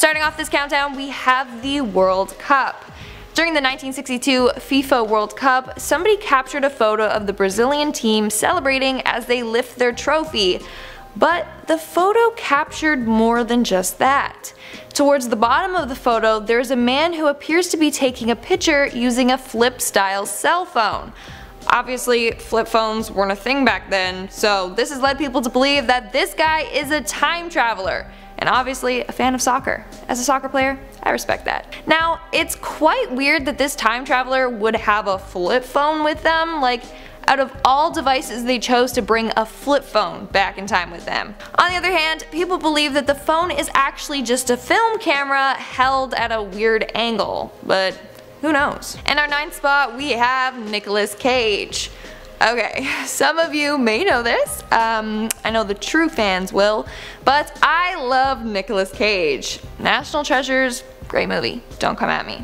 Starting off this countdown, we have the World Cup. During the 1962 FIFA World Cup, somebody captured a photo of the Brazilian team celebrating as they lift their trophy. But the photo captured more than just that. Towards the bottom of the photo, there's a man who appears to be taking a picture using a flip-style cell phone. Obviously, flip phones weren't a thing back then, so this has led people to believe that this guy is a time traveler, and obviously a fan of soccer. As a soccer player, I respect that. Now, it's quite weird that this time traveler would have a flip phone with them. Like, out of all devices, they chose to bring a flip phone back in time with them. On the other hand, people believe that the phone is actually just a film camera held at a weird angle, but who knows? In our 9th spot, we have Nicolas Cage. Okay, some of you may know this, I know the true fans will, but I love Nicolas Cage. National Treasures, great movie, don't come at me.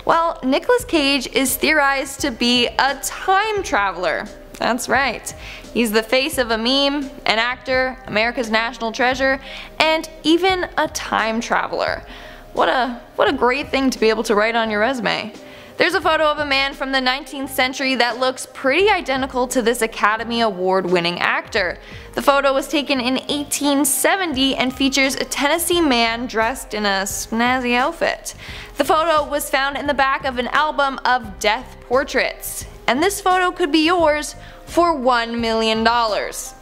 Well, Nicolas Cage is theorized to be a time traveler. That's right. He's the face of a meme, an actor, America's national treasure, and even a time traveler. What a great thing to be able to write on your resume. There's a photo of a man from the 19th century that looks pretty identical to this Academy Award winning actor. The photo was taken in 1870 and features a Tennessee man dressed in a snazzy outfit. The photo was found in the back of an album of death portraits. And this photo could be yours for $1 million.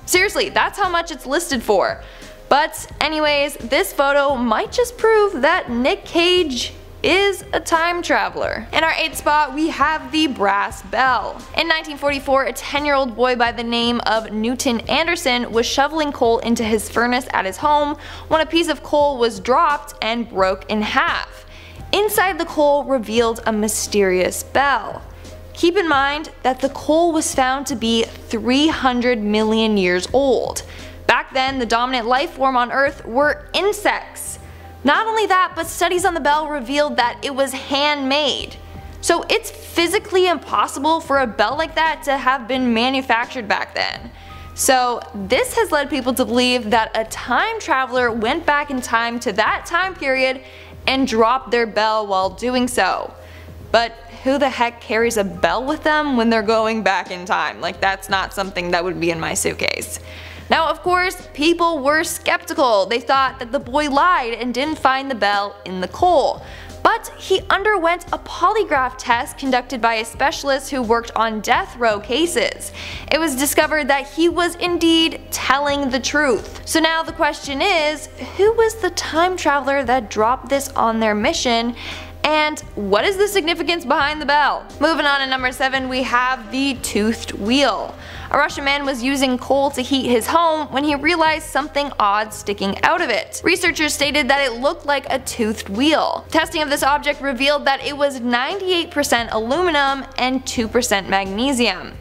Seriously, that's how much it's listed for. But anyways, this photo might just prove that Nick Cage is a time traveler. In our 8th spot, we have the brass bell. In 1944, a 10-year-old boy by the name of Newton Anderson was shoveling coal into his furnace at his home when a piece of coal was dropped and broke in half. Inside the coal revealed a mysterious bell. Keep in mind that the coal was found to be 300 million years old. Back then, the dominant life form on Earth were insects. Not only that, but studies on the bell revealed that it was handmade. So it's physically impossible for a bell like that to have been manufactured back then. So this has led people to believe that a time traveler went back in time to that time period and dropped their bell while doing so. But who the heck carries a bell with them when they're going back in time? Like, that's not something that would be in my suitcase. Now, of course, people were skeptical. They thought that the boy lied and didn't find the bell in the coal. But he underwent a polygraph test conducted by a specialist who worked on death row cases. It was discovered that he was indeed telling the truth. So now the question is, who was the time traveler that dropped this on their mission? And what is the significance behind the bell? Moving on to number 7, we have the toothed wheel. A Russian man was using coal to heat his home when he realized something odd sticking out of it. Researchers stated that it looked like a toothed wheel. Testing of this object revealed that it was 98% aluminum and 2% magnesium.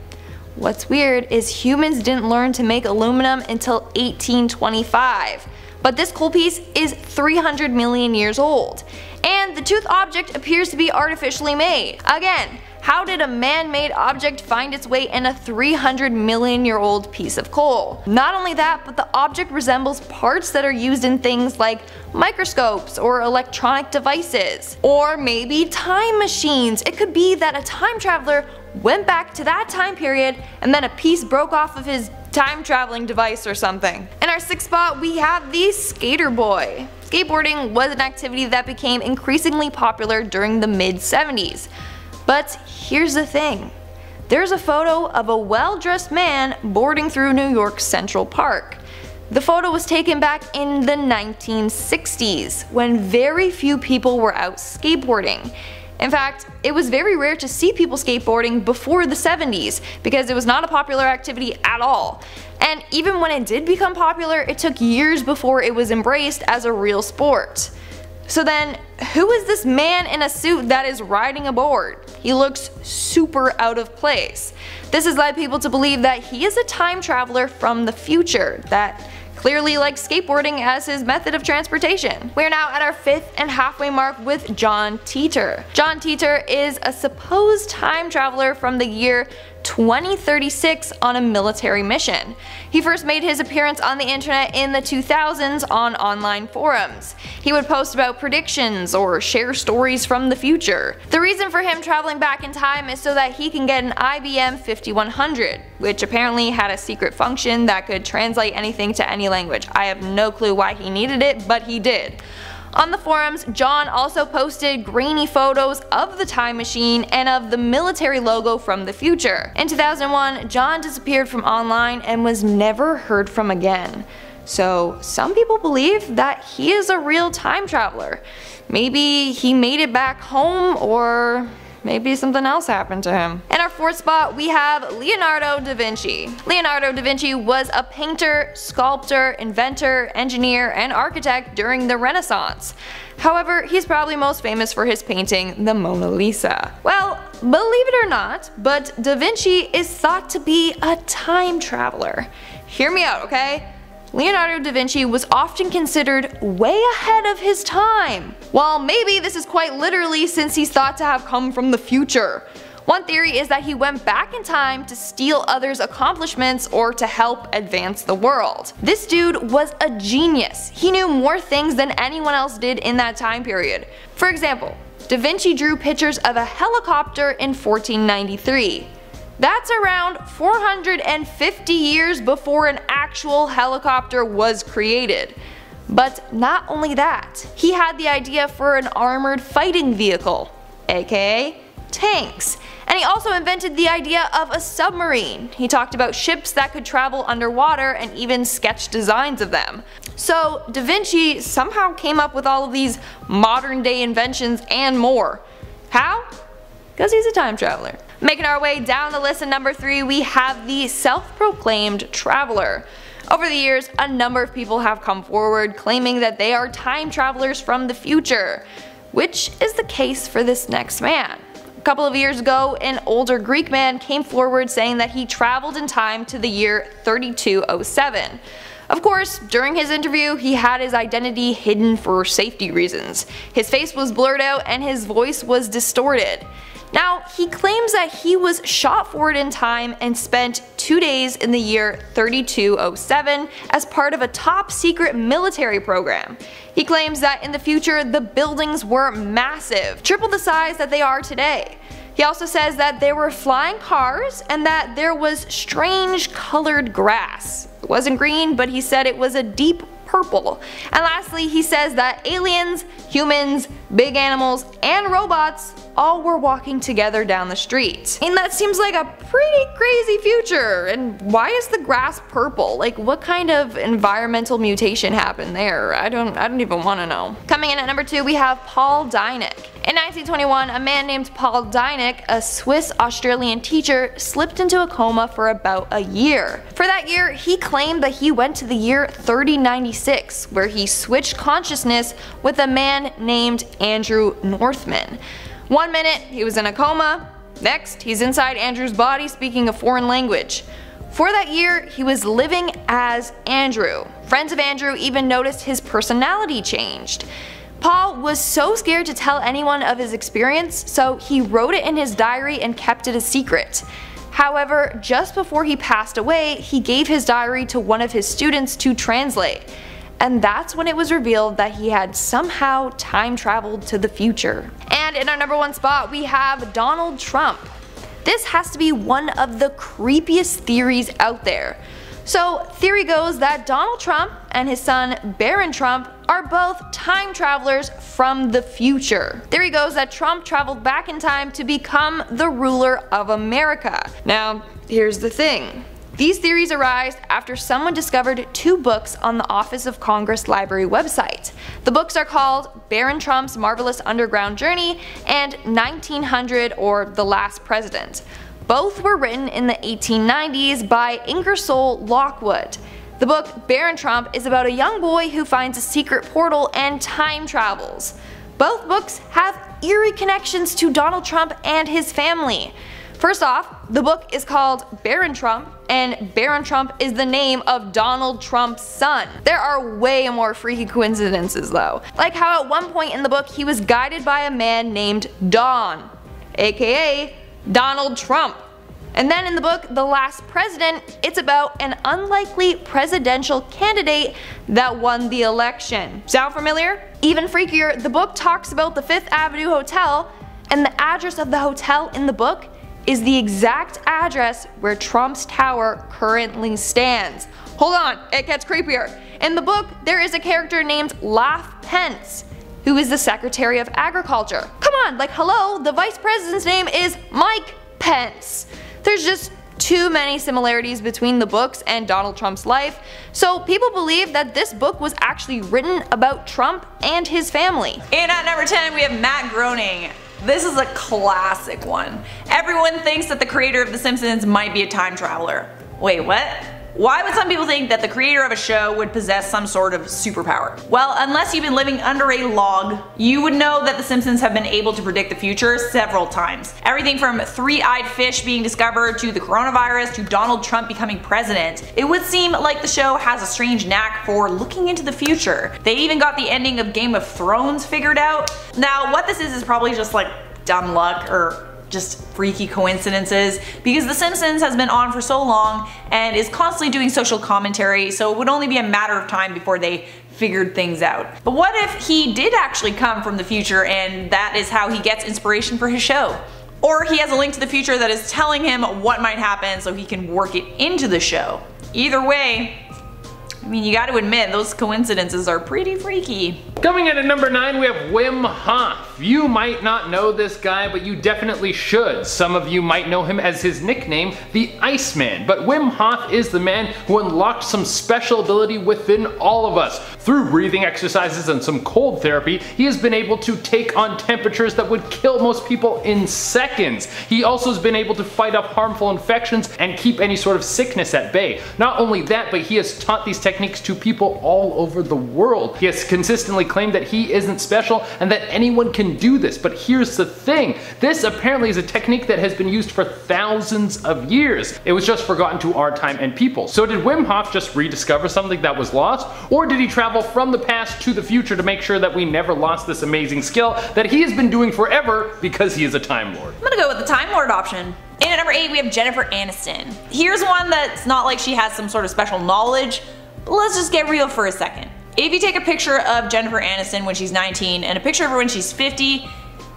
What's weird is humans didn't learn to make aluminum until 1825. But this coal piece is 300 million years old. And the tooth object appears to be artificially made. Again, how did a man-made object find its way in a 300 million year old piece of coal? Not only that, but the object resembles parts that are used in things like microscopes or electronic devices. Or maybe time machines. It could be that a time traveler went back to that time period and then a piece broke off of his time traveling device or something. In our 6th spot, we have the skater boy. Skateboarding was an activity that became increasingly popular during the mid-70s. But here's the thing. There's a photo of a well-dressed man boarding through New York's Central Park. The photo was taken back in the 1960s, when very few people were out skateboarding. In fact, it was very rare to see people skateboarding before the 70s because it was not a popular activity at all. And even when it did become popular, it took years before it was embraced as a real sport. So then, who is this man in a suit that is riding a board? He looks super out of place. This has led people to believe that he is a time traveler from the future that clearly likes skateboarding as his method of transportation. We are now at our 5th and halfway mark with John Titor. John Titor is a supposed time traveler from the year 2036 on a military mission. He first made his appearance on the internet in the 2000s on online forums. He would post about predictions or share stories from the future. The reason for him traveling back in time is so that he can get an IBM 5100, which apparently had a secret function that could translate anything to any language. I have no clue why he needed it, but he did. On the forums, John also posted grainy photos of the time machine and of the military logo from the future. In 2001, John disappeared from online and was never heard from again. So some people believe that he is a real time traveler. Maybe he made it back home, or maybe something else happened to him. In our fourth spot, we have Leonardo da Vinci. Leonardo da Vinci was a painter, sculptor, inventor, engineer, and architect during the Renaissance. However, he's probably most famous for his painting, the Mona Lisa. Well, believe it or not, but da Vinci is thought to be a time traveler. Hear me out, okay? Leonardo da Vinci was often considered way ahead of his time. Well, maybe this is quite literally, since he's thought to have come from the future. One theory is that he went back in time to steal others' accomplishments or to help advance the world. This dude was a genius. He knew more things than anyone else did in that time period. For example, da Vinci drew pictures of a helicopter in 1493. That's around 450 years before an actual helicopter was created. But not only that, he had the idea for an armored fighting vehicle, aka tanks. And he also invented the idea of a submarine. He talked about ships that could travel underwater and even sketched designs of them. So da Vinci somehow came up with all of these modern day inventions and more. How? Because he's a time traveler. Making our way down the list at number 3, we have the self-proclaimed traveler. Over the years, a number of people have come forward claiming that they are time travelers from the future, which is the case for this next man. A couple of years ago, an older Greek man came forward saying that he traveled in time to the year 3207. Of course, during his interview, he had his identity hidden for safety reasons. His face was blurred out and his voice was distorted. Now, he claims that he was shot forward in time and spent 2 days in the year 3207 as part of a top secret military program. He claims that in the future the buildings were massive, triple the size that they are today. He also says that there were flying cars and that there was strange colored grass. It wasn't green, but he said it was a deep purple. And lastly, he says that aliens, humans, big animals, and robots all were walking together down the street. And that seems like a pretty crazy future. And why is the grass purple? Like, what kind of environmental mutation happened there? I don't even want to know. Coming in at number 2, we have Paul Dinic. In 1921, a man named Paul Dinic, a Swiss-Australian teacher, slipped into a coma for about a year. For that year, he claimed that he went to the year 3096, where he switched consciousness with a man named Andrew Northman. 1 minute, he was in a coma. Next, he's inside Andrew's body speaking a foreign language. For that year, he was living as Andrew. Friends of Andrew even noticed his personality changed. Paul was so scared to tell anyone of his experience, so he wrote it in his diary and kept it a secret. However, just before he passed away, he gave his diary to one of his students to translate. And that's when it was revealed that he had somehow time traveled to the future. And in our number 1 spot, we have Donald Trump. This has to be one of the creepiest theories out there. So, theory goes that Donald Trump and his son Barron Trump are both time travelers from the future. Theory goes that Trump traveled back in time to become the ruler of America. Now, here's the thing. These theories arise after someone discovered 2 books on the Office of Congress Library website. The books are called Barron Trump's Marvelous Underground Journey and 1900 or The Last President. Both were written in the 1890s by Ingersoll Lockwood. The book Barron Trump is about a young boy who finds a secret portal and time travels. Both books have eerie connections to Donald Trump and his family. First off, the book is called Barron Trump, and Barron Trump is the name of Donald Trump's son. There are way more freaky coincidences though, like how at one point in the book he was guided by a man named Don, aka Donald Trump. And then in the book, The Last President, it's about an unlikely presidential candidate that won the election. Sound familiar? Even freakier, the book talks about the Fifth Avenue Hotel, and the address of the hotel in the book is the exact address where Trump's tower currently stands. Hold on, it gets creepier. In the book, there is a character named Laugh Pence, who is the Secretary of Agriculture. Come on, like hello, the Vice President's name is Mike Pence. There's just too many similarities between the books and Donald Trump's life, so people believe that this book was actually written about Trump and his family. And at number 10 we have Matt Groening. This is a classic one. Everyone thinks that the creator of The Simpsons might be a time traveler. Wait, what? Why would some people think that the creator of a show would possess some sort of superpower? Well, unless you've been living under a log, you would know that The Simpsons have been able to predict the future several times. Everything from three-eyed fish being discovered to the coronavirus to Donald Trump becoming president. It would seem like the show has a strange knack for looking into the future. They even got the ending of Game of Thrones figured out. Now, what this is probably just like dumb luck or just freaky coincidences, because The Simpsons has been on for so long and is constantly doing social commentary, so it would only be a matter of time before they figured things out. But what if he did actually come from the future and that is how he gets inspiration for his show? Or he has a link to the future that is telling him what might happen so he can work it into the show. Either way, I mean, you gotta admit, those coincidences are pretty freaky. Coming in at number 9 we have Wim Hof. You might not know this guy, but you definitely should. Some of you might know him as his nickname, the Iceman. But Wim Hof is the man who unlocked some special ability within all of us. Through breathing exercises and some cold therapy, he has been able to take on temperatures that would kill most people in seconds. He also has been able to fight off harmful infections and keep any sort of sickness at bay. Not only that, but he has taught these techniques to people all over the world. He has consistently claimed that he isn't special and that anyone can do this, but here's the thing. This apparently is a technique that has been used for thousands of years. It was just forgotten to our time and people. So did Wim Hof just rediscover something that was lost? Or did he travel from the past to the future to make sure that we never lost this amazing skill that he has been doing forever because he is a Time Lord? I'm gonna go with the Time Lord option. And at number 8 we have Jennifer Aniston. Here's one that's not like she has some sort of special knowledge, but let's just get real for a second. If you take a picture of Jennifer Aniston when she's 19 and a picture of her when she's 50,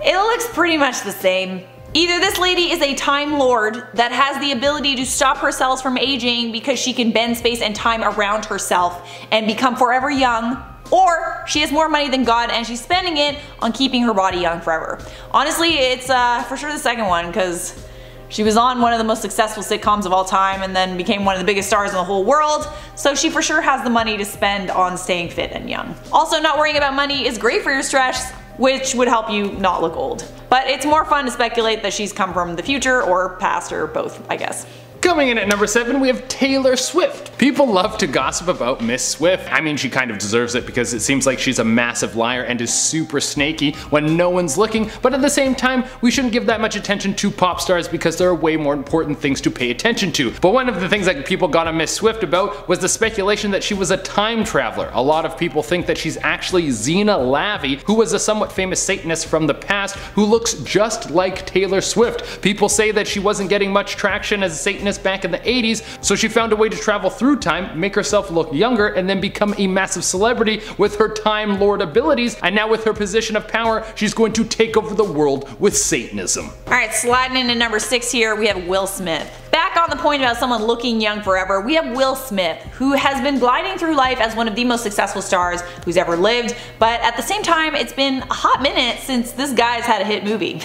it looks pretty much the same. Either this lady is a Time Lord that has the ability to stop herself from aging because she can bend space and time around herself and become forever young, or she has more money than God and she's spending it on keeping her body young forever. Honestly, it's for sure the second one, because she was on one of the most successful sitcoms of all time and then became one of the biggest stars in the whole world, so she for sure has the money to spend on staying fit and young. Also, not worrying about money is great for your stress, which would help you not look old. But it's more fun to speculate that she's come from the future or past or both, I guess. Coming in at number 7 we have Taylor Swift. People love to gossip about Miss Swift. I mean, she kind of deserves it because it seems like she's a massive liar and is super snaky when no one's looking, but at the same time we shouldn't give that much attention to pop stars because there are way more important things to pay attention to. But one of the things that people got on Miss Swift about was the speculation that she was a time traveler. A lot of people think that she's actually Xena Lavey, who was a somewhat famous Satanist from the past who looks just like Taylor Swift. People say that she wasn't getting much traction as a Satanist back in the 80s, so she found a way to travel through time, make herself look younger, and then become a massive celebrity with her Time Lord abilities, and now with her position of power, she's going to take over the world with Satanism. Alright, sliding into number 6 here, we have Will Smith. Back on the point about someone looking young forever, we have Will Smith, who has been gliding through life as one of the most successful stars who's ever lived, but at the same time it's been a hot minute since this guy's had a hit movie.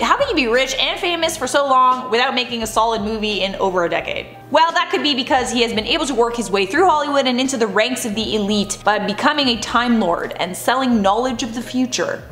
How can you be rich and famous for so long without making a solid movie in over a decade? Well, that could be because he has been able to work his way through Hollywood and into the ranks of the elite by becoming a Time Lord and selling knowledge of the future.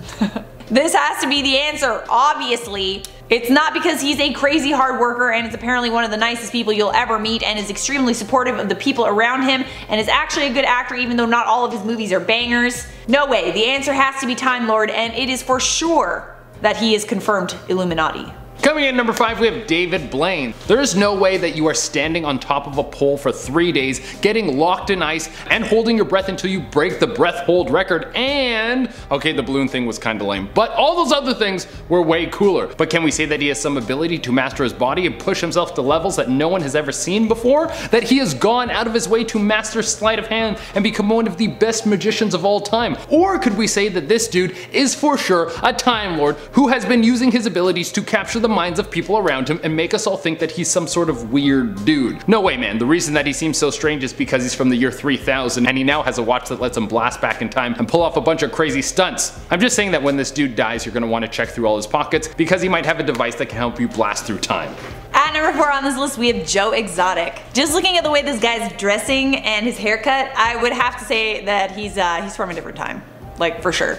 This has to be the answer, obviously. It's not because he's a crazy hard worker and is apparently one of the nicest people you'll ever meet and is extremely supportive of the people around him and is actually a good actor even though not all of his movies are bangers. No way, the answer has to be Time Lord, and it is for sure that he is confirmed Illuminati. Coming in at number 5, we have David Blaine. There is no way that you are standing on top of a pole for 3 days, getting locked in ice, and holding your breath until you break the breath hold record, and, okay, the balloon thing was kinda lame, but all those other things were way cooler. But can we say that he has some ability to master his body and push himself to levels that no one has ever seen before? That he has gone out of his way to master sleight of hand and become one of the best magicians of all time? Or could we say that this dude is for sure a Time Lord who has been using his abilities to capture the minds of people around him and make us all think that he's some sort of weird dude? No way, man. The reason that he seems so strange is because he's from the year 3000 and he now has a watch that lets him blast back in time and pull off a bunch of crazy stunts. I'm just saying that when this dude dies, you're gonna want to check through all his pockets because he might have a device that can help you blast through time. At number 4 on this list, we have Joe Exotic. Just looking at the way this guy's dressing and his haircut, I would have to say that he's from a different time. Like, for sure.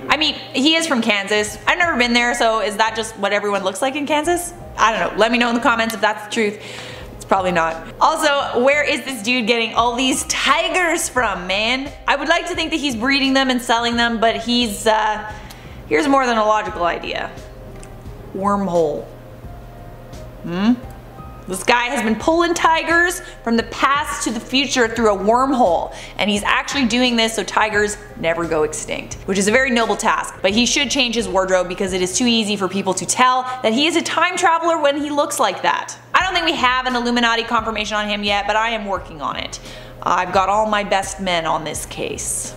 I mean, he is from Kansas. I've never been there, so is that just what everyone looks like in Kansas? I don't know. Let me know in the comments if that's the truth. It's probably not. Also, where is this dude getting all these tigers from, man? I would like to think that he's breeding them and selling them, but here's more than a logical idea. Wormhole. This guy has been pulling tigers from the past to the future through a wormhole, and he's actually doing this so tigers never go extinct, which is a very noble task. But he should change his wardrobe because it is too easy for people to tell that he is a time traveler when he looks like that. I don't think we have an Illuminati confirmation on him yet, but I am working on it. I've got all my best men on this case.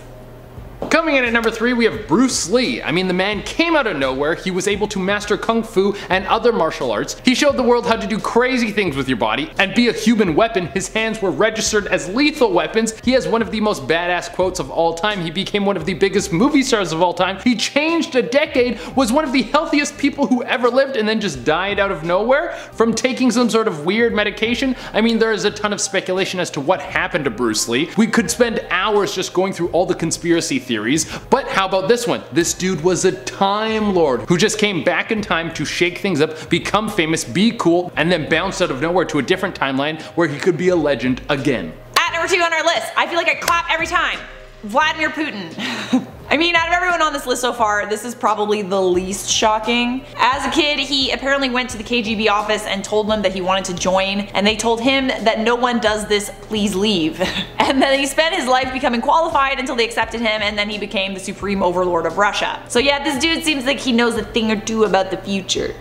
Coming in at number 3, we have Bruce Lee. I mean, the man came out of nowhere. He was able to master kung fu and other martial arts. He showed the world how to do crazy things with your body and be a human weapon. His hands were registered as lethal weapons. He has one of the most badass quotes of all time. He became one of the biggest movie stars of all time. He changed a decade, was one of the healthiest people who ever lived, and then just died out of nowhere from taking some sort of weird medication. I mean, there is a ton of speculation as to what happened to Bruce Lee. We could spend hours just going through all the conspiracy theories, but how about this one? This dude was a Time Lord who just came back in time to shake things up, become famous, be cool, and then bounced out of nowhere to a different timeline where he could be a legend again. At number 2 on our list, I feel like I clap every time. Vladimir Putin. I mean, out of everyone on this list so far, this is probably the least shocking. As a kid, he apparently went to the KGB office and told them that he wanted to join, and they told him that no one does this, please leave. And then he spent his life becoming qualified until they accepted him, and then he became the supreme overlord of Russia. So yeah, this dude seems like he knows a thing or two about the future.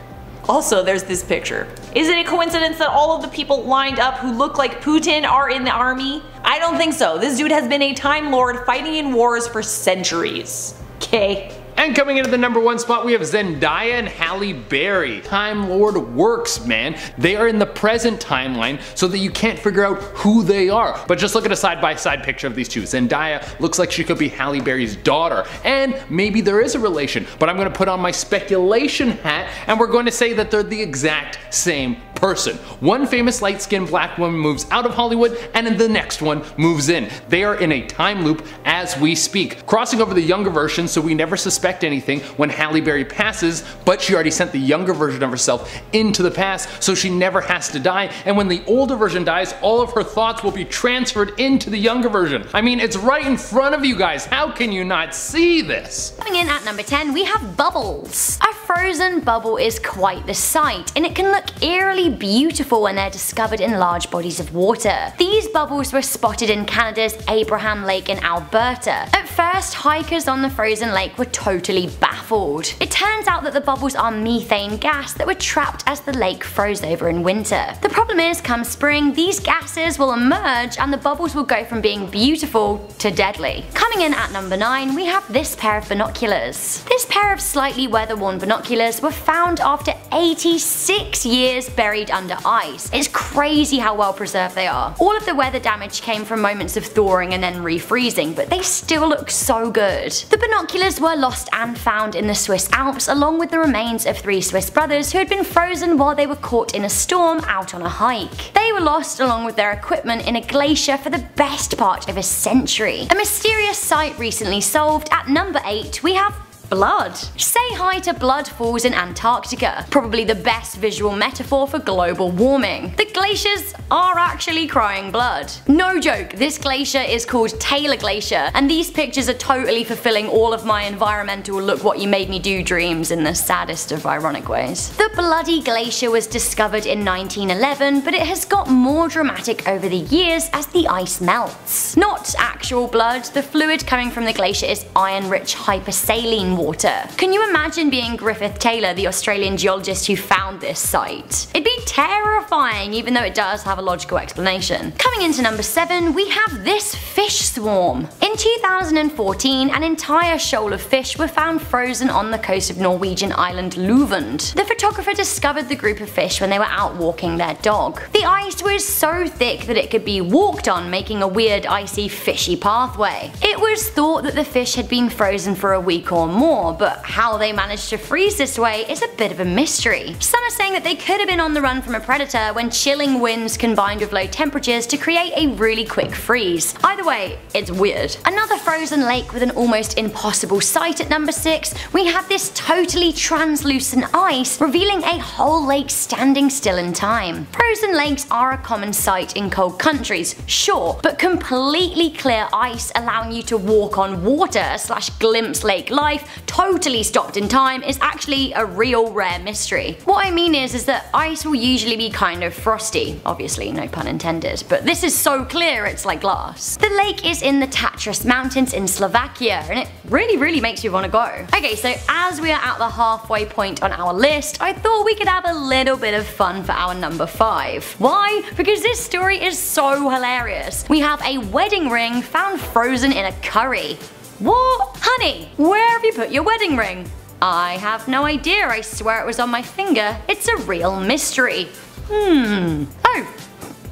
Also, there's this picture. Is it a coincidence that all of the people lined up who look like Putin are in the army? I don't think so. This dude has been a Time Lord fighting in wars for centuries. Okay. And coming into the number 1 spot, we have Zendaya and Halle Berry. Time Lord works, man. They are in the present timeline so that you can't figure out who they are. But just look at a side-by-side picture of these two. Zendaya looks like she could be Halle Berry's daughter, and maybe there is a relation, but I'm gonna put on my speculation hat and we're going to say that they're the exact same person. One famous light-skinned black woman moves out of Hollywood and then the next one moves in. They are in a time loop as we speak, crossing over the younger version so we never suspect anything when Halle Berry passes, but she already sent the younger version of herself into the past so she never has to die, and when the older version dies, all of her thoughts will be transferred into the younger version. I mean, it's right in front of you guys. How can you not see this? Coming in at number 10, we have bubbles. A frozen bubble is quite the sight, and it can look eerily beautiful when they're discovered in large bodies of water. These bubbles were spotted in Canada's Abraham Lake in Alberta. At first, hikers on the frozen lake were totally baffled. It turns out that the bubbles are methane gas that were trapped as the lake froze over in winter. The problem is, come spring, these gases will emerge and the bubbles will go from being beautiful to deadly. Coming in at number 9, we have this pair of binoculars. This pair of slightly weather-worn binoculars were found after 86 years buried under ice. It's crazy how well preserved they are. All of the weather damage came from moments of thawing and then refreezing, but they still look so good. The binoculars were lost and found in the Swiss Alps along with the remains of 3 Swiss brothers who had been frozen while they were caught in a storm out on a hike. They were lost along with their equipment in a glacier for the best part of a century. A mysterious sight recently solved. At number 8, we have blood. Say hi to blood falls in Antarctica, probably the best visual metaphor for global warming. The glaciers are actually crying blood. No joke, this glacier is called Taylor Glacier, and these pictures are totally fulfilling all of my environmental look what you made me do dreams in the saddest of ironic ways. The bloody glacier was discovered in 1911, but it has got more dramatic over the years as the ice melts. Not actual blood, the fluid coming from the glacier is iron-rich hypersaline water. Can you imagine being Griffith Taylor, the Australian geologist who found this site? It'd be terrifying, even though it does have a logical explanation. Coming into number 7, we have this fish swarm. In 2014, an entire shoal of fish were found frozen on the coast of Norwegian island Luvund. The photographer discovered the group of fish when they were out walking their dog. The ice was so thick that it could be walked on, making a weird icy fishy pathway. It was thought that the fish had been frozen for a week or more, but how they managed to freeze this way is a bit of a mystery. Some are saying that they could have been on the run from a predator when chilling winds combined with low temperatures to create a really quick freeze. Either way, it's weird. Another frozen lake with an almost impossible sight at number 6, we have this totally translucent ice revealing a whole lake standing still in time. Frozen lakes are a common sight in cold countries, sure, but completely clear ice allowing you to walk on water / glimpse lake life totally stopped in time is actually a real rare mystery. What I mean is that ice will usually be kind of frosty, obviously no pun intended, but this is so clear it's like glass. The lake is in the Tatras Mountains in Slovakia, and it really makes me want to go. Okay, so as we are at the halfway point on our list, I thought we could have a little bit of fun for our number 5. Why? Because this story is so hilarious. We have a wedding ring found frozen in a curry. What? Honey, where have you put your wedding ring? I have no idea, I swear it was on my finger. It's a real mystery. Oh,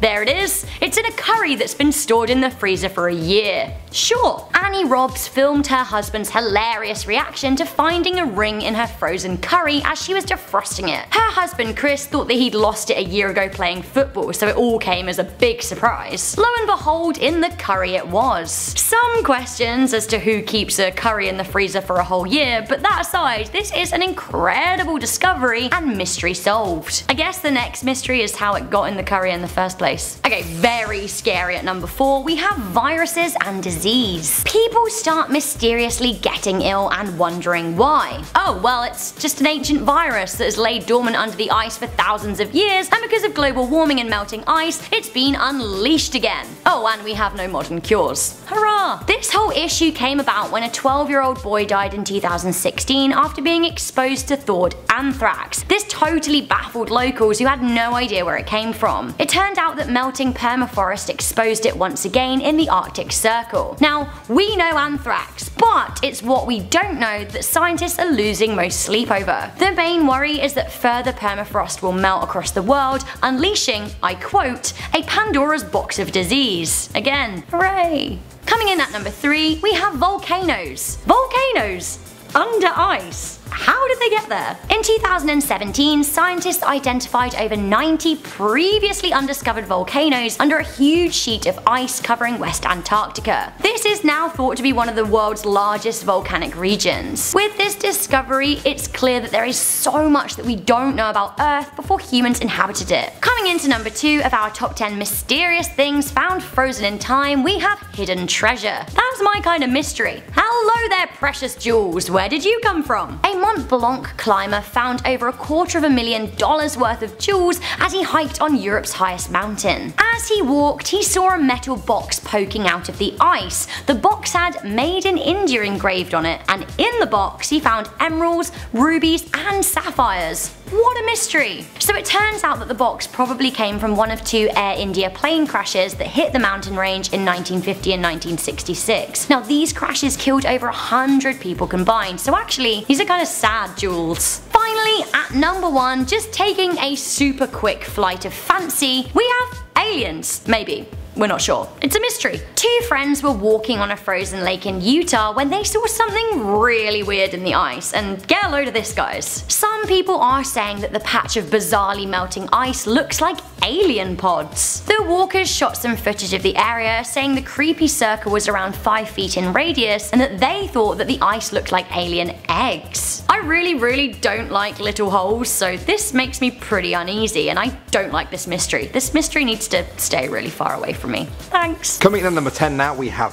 there it is. It's in a curry that's been stored in the freezer for a year. Sure. Annie Robbs filmed her husband's hilarious reaction to finding a ring in her frozen curry as she was defrosting it. Her husband Chris thought that he'd lost it a year ago playing football, so it all came as a big surprise. Lo and behold, in the curry it was. Some questions as to who keeps a curry in the freezer for a whole year, but that aside, this is an incredible discovery and mystery solved. I guess the next mystery is how it got in the curry in the first place. Okay, very scary at number 4, we have viruses and disease. People start mysteriously getting ill and wondering why. Oh, well, it's just an ancient virus that has laid dormant under the ice for thousands of years, and because of global warming and melting ice, it's been unleashed again. Oh, and we have no modern cures. Hurrah! This whole issue came about when a 12-year-old boy died in 2016 after being exposed to thawed anthrax. This totally baffled locals who had no idea where it came from. It turned out that melting permafrost exposed it once again in the Arctic Circle. Now, we know anthrax, but it's what we don't know that scientists are losing most sleep over. The main worry is that further permafrost will melt across the world, unleashing, I quote, a Pandora's box of disease. Again, hooray! Coming in at number 3, we have volcanoes. Volcanoes under ice. How did they get there? In 2017, scientists identified over 90 previously undiscovered volcanoes under a huge sheet of ice covering West Antarctica. This is now thought to be one of the world's largest volcanic regions. With this discovery, it's clear that there is so much that we don't know about Earth before humans inhabited it. Coming into number 2 of our top 10 mysterious things found frozen in time, we have hidden treasure. That's my kind of mystery. Hello there, precious jewels. Where did you come from? A Mont Blanc climber found over $250,000 worth of jewels as he hiked on Europe's highest mountain. As he walked, he saw a metal box poking out of the ice. The box had "Made in India" engraved on it, and in the box he found emeralds, rubies, and sapphires. What a mystery! So it turns out that the box probably came from one of 2 Air India plane crashes that hit the mountain range in 1950 and 1966. Now these crashes killed over 100 people combined, so actually these are kind of sad jewels. Finally, at number 1, just taking a super quick flight of fancy, we have aliens, maybe. We're not sure. It's a mystery. Two friends were walking on a frozen lake in Utah when they saw something really weird in the ice, and get a load of this, guys. Some people are saying that the patch of bizarrely melting ice looks like alien pods. The walkers shot some footage of the area, saying the creepy circle was around 5 feet in radius and that they thought that the ice looked like alien eggs. I really don't like little holes, so this makes me pretty uneasy, and I don't like this mystery. This mystery needs to stay really far away from me. Thanks. Coming in at number 10 now, we have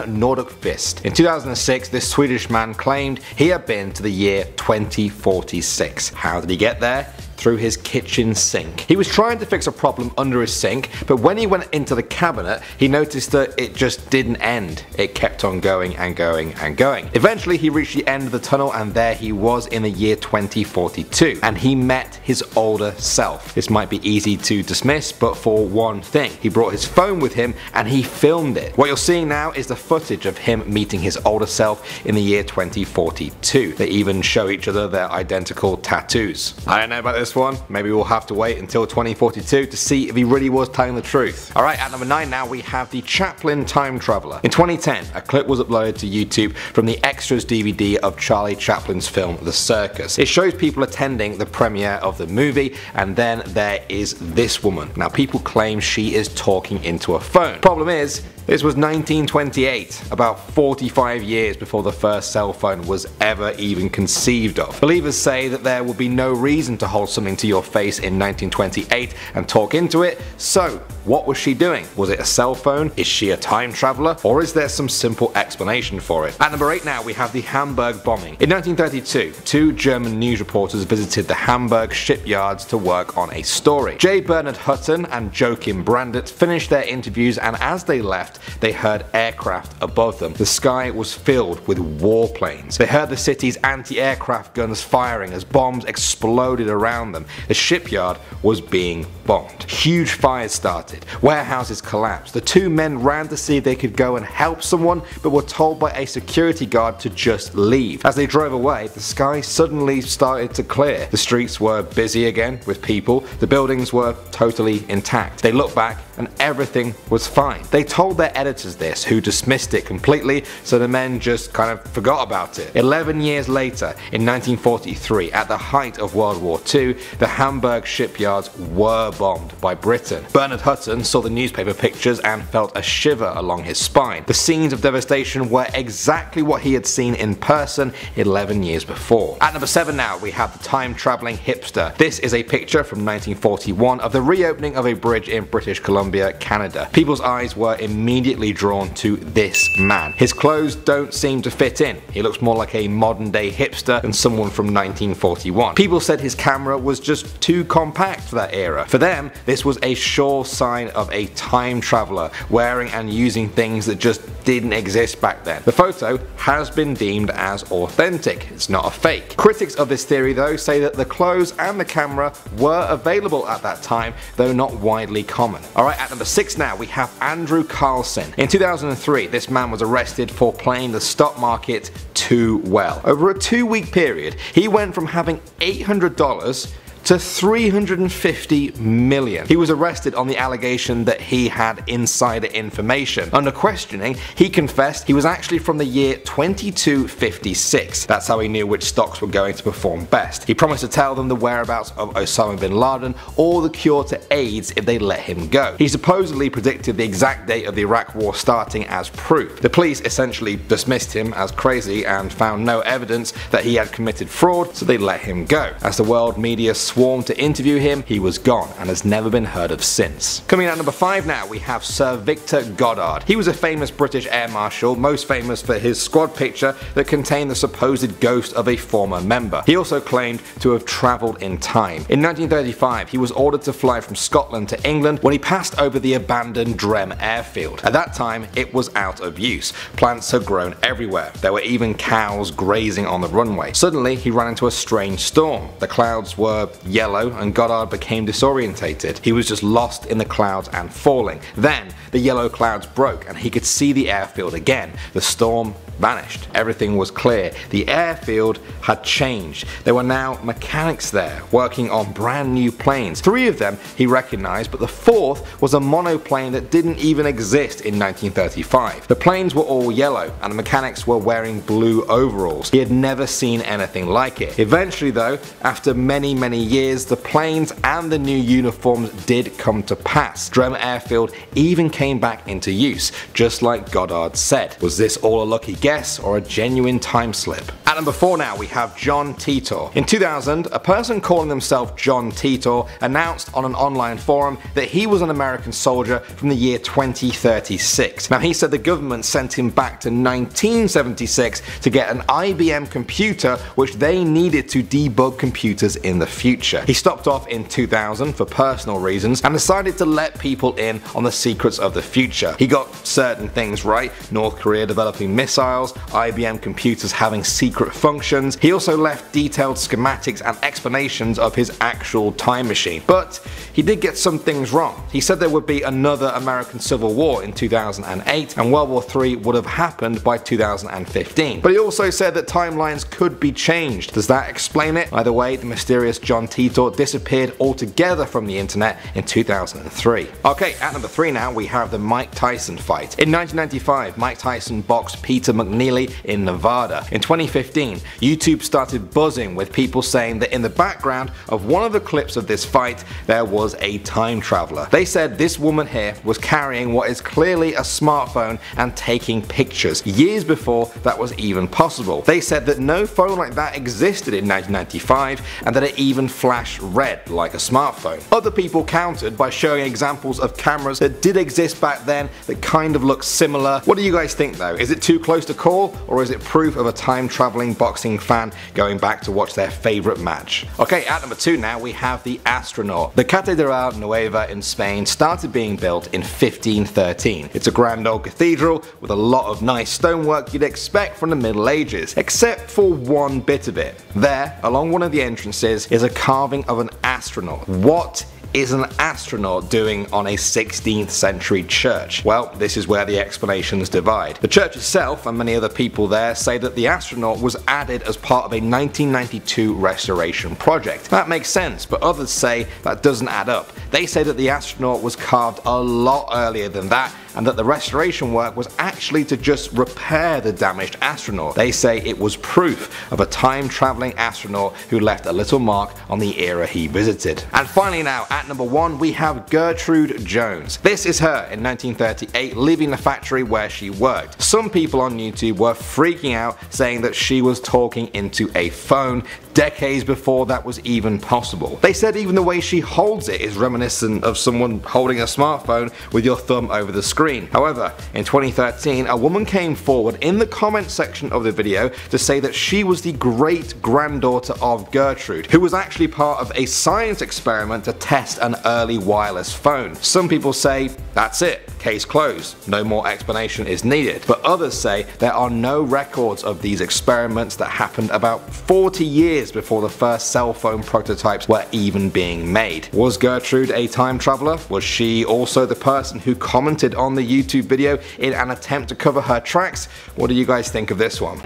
Nordic Fist. In 2006, this Swedish man claimed he had been to the year 2046. How did he get there? Through his kitchen sink. He was trying to fix a problem under his sink, but when he went into the cabinet, he noticed that it just didn't end. It kept on going and going and going. Eventually he reached the end of the tunnel, and there he was in the year 2042, and he met his older self. This might be easy to dismiss, but for one thing, he brought his phone with him and he filmed it. What you're seeing now is the footage of him meeting his older self in the year 2042. They even show each other their identical tattoos. I don't know about this one, maybe we'll have to wait until 2042 to see if he really was telling the truth. Alright, at number 9 now we have the Chaplain Time Traveler. In 2010, a clip was uploaded to YouTube from the Extras DVD of Charlie Chaplin's film The Circus. It shows people attending the premiere of the movie, and then there is this woman. Now people claim she is talking into a phone. Problem is, this was 1928, about 45 years before the first cell phone was ever even conceived of. Believers say that there would be no reason to hold something to your face in 1928 and talk into it, so what was she doing? Was it a cell phone? Is she a time traveler? Or is there some simple explanation for it? At number 8 now we have the Hamburg Bombing. In 1932, two German news reporters visited the Hamburg shipyards to work on a story. J. Bernard Hutton and Joachim Brandt finished their interviews, and as they left, they heard aircraft above them. The sky was filled with warplanes. They heard the city's anti-aircraft guns firing as bombs exploded around them. The shipyard was being bombed. Huge fires started. Warehouses collapsed. The two men ran to see if they could go and help someone, but were told by a security guard to just leave. As they drove away, the sky suddenly started to clear. The streets were busy again with people. The buildings were totally intact. They looked back and everything was fine. They told their editors this, who dismissed it completely, so the men just kind of forgot about it. 11 years later, in 1943, at the height of World War II, the Hamburg shipyards were bombed by Britain. Bernard Hutton saw the newspaper pictures and felt a shiver along his spine. The scenes of devastation were exactly what he had seen in person 11 years before. At number 7 now, we have the time-travelling hipster. This is a picture from 1941 of the reopening of a bridge in British Columbia, Canada. People's eyes were immediately drawn to this man. His clothes don't seem to fit in. He looks more like a modern day hipster than someone from 1941. People said his camera was just too compact for that era. For them, this was a sure sign of a time traveler wearing and using things that just didn't exist back then. The photo has been deemed as authentic. It's not a fake. Critics of this theory though say that the clothes and the camera were available at that time, though not widely common. Alright, at number 6 now we have Andrew Carlson. In 2003, this man was arrested for playing the stock market too well. Over a 2-week period, he went from having $800 to $350 million. He was arrested on the allegation that he had insider information. Under questioning, he confessed he was actually from the year 2256. That's how he knew which stocks were going to perform best. He promised to tell them the whereabouts of Osama bin Laden or the cure to AIDS if they let him go. He supposedly predicted the exact date of the Iraq war starting as proof. The police essentially dismissed him as crazy and found no evidence that he had committed fraud, so they let him go. As the world media swarmed to interview him, he was gone and has never been heard of since. Coming in at number 5 now, we have Sir Victor Goddard. He was a famous British air marshal, most famous for his squad picture that contained the supposed ghost of a former member. He also claimed to have travelled in time. In 1935, he was ordered to fly from Scotland to England when he passed over the abandoned Drem airfield. At that time, it was out of use. Plants had grown everywhere. There were even cows grazing on the runway. Suddenly, he ran into a strange storm. The clouds were yellow and Goddard became disorientated. He was just lost in the clouds and falling. Then the yellow clouds broke and he could see the airfield again. The storm vanished. Everything was clear. The airfield had changed. There were now mechanics there working on brand new planes. 3 of them he recognized, but the 4th was a monoplane that didn't even exist in 1935. The planes were all yellow and the mechanics were wearing blue overalls. He had never seen anything like it. Eventually though, after many years, the planes and the new uniforms did come to pass. Drem Airfield even came back into use, just like Goddard said. Was this all a lucky guess or a genuine time slip? At number 4 now we have John Titor. In 2000, a person calling himself John Titor announced on an online forum that he was an American soldier from the year 2036. Now he said the government sent him back to 1976 to get an IBM computer which they needed to debug computers in the future. He stopped off in 2000 for personal reasons and decided to let people in on the secrets of the future. He got certain things right, North Korea developing missiles, IBM computers having secret functions. He also left detailed schematics and explanations of his actual time machine. But he did get some things wrong. He said there would be another American Civil War in 2008 and World War III would have happened by 2015. But he also said that timelines could be changed. Does that explain it? Either way, the mysterious John Titor disappeared altogether from the internet in 2003. Okay, at number 3 now we have the Mike Tyson fight. In 1995, Mike Tyson boxed Peter McNeely in Nevada. In 2015, YouTube started buzzing with people saying that in the background of one of the clips of this fight there was a time traveler. They said this woman here was carrying what is clearly a smartphone and taking pictures, years before that was even possible. They said that no phone like that existed in 1995 and that it even flashed red like a smartphone. Other people countered by showing examples of cameras that did exist back then that kind of look similar. What do you guys think though? Is it too close to call, or is it proof of a time traveling boxing fan going back to watch their favorite match? Okay, at number 2 now we have the Astronaut. The Catedral Nueva in Spain started being built in 1513. It's a grand old cathedral with a lot of nice stonework you'd expect from the Middle Ages, except for one bit of it. There, along one of the entrances, is a carving of an astronaut. What is an astronaut doing on a 16th century church? Well, this is where the explanations divide. The church itself and many other people there say that the astronaut was added as part of a 1992 restoration project. That makes sense, but others say that doesn't add up. They say that the astronaut was carved a lot earlier than that and that the restoration work was actually to just repair the damaged astronaut. They say it was proof of a time traveling astronaut who left a little mark on the era he visited. And finally now, at number 1 we have Gertrude Jones. This is her in 1938 leaving the factory where she worked. Some people on YouTube were freaking out saying that she was talking into a phone decades before that was even possible. They said even the way she holds it is reminiscent of someone holding a smartphone with your thumb over the screen. However, in 2013 a woman came forward in the comment section of the video to say that she was the great granddaughter of Gertrude, who was actually part of a science experiment to test an early wireless phone. Some people say that's it, case closed, no more explanation is needed, but others say there are no records of these experiments that happened about 40 years before the first cell phone prototypes were even being made. Was Gertrude a time traveler? Was she also the person who commented on the YouTube video in an attempt to cover her tracks? What do you guys think of this one?